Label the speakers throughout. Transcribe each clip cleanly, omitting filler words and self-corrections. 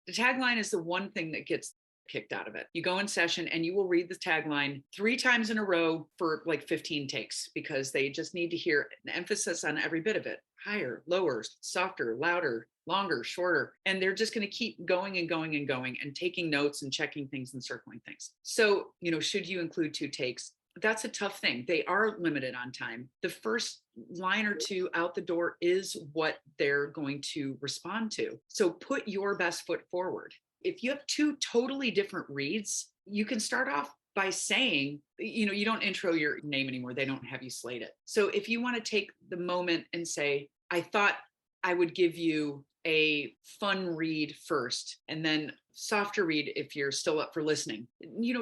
Speaker 1: The tagline is the one thing that gets kicked out of it. You go in session and you will read the tagline 3 times in a row for like 15 takes because they just need to hear an emphasis on every bit of it. Higher, lower, softer, louder, longer, shorter. And they're just going to keep going and going and going and taking notes and checking things and circling things. So, should you include 2 takes? That's a tough thing. They are limited on time. The first line or 2 out the door is what they're going to respond to. So put your best foot forward. If you have 2 totally different reads, you can start off by saying, you don't intro your name anymore. They don't have you slate it. So if you want to take the moment and say, I thought I would give you a fun read first and then softer read if you're still up for listening.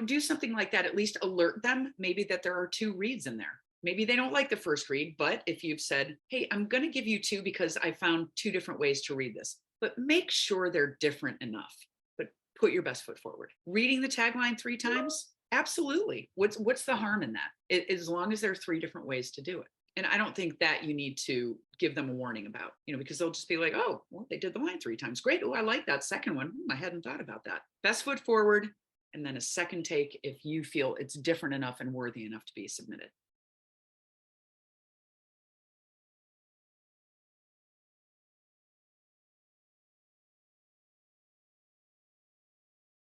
Speaker 1: Do something like that. At least alert them maybe that there are 2 reads in there. Maybe they don't like the first read, but if you've said, hey, I'm going to give you 2 because I found 2 different ways to read this, but make sure they're different enough. But put your best foot forward. Reading the tagline 3 times, absolutely. What's the harm in that? As long as there are 3 different ways to do it. And I don't think that you need to give them a warning about, because they'll just be like, oh, well, they did the line 3 times. Great. Oh, I like that second one. I hadn't thought about that. Best foot forward, and then a second take if you feel it's different enough and worthy enough to be submitted.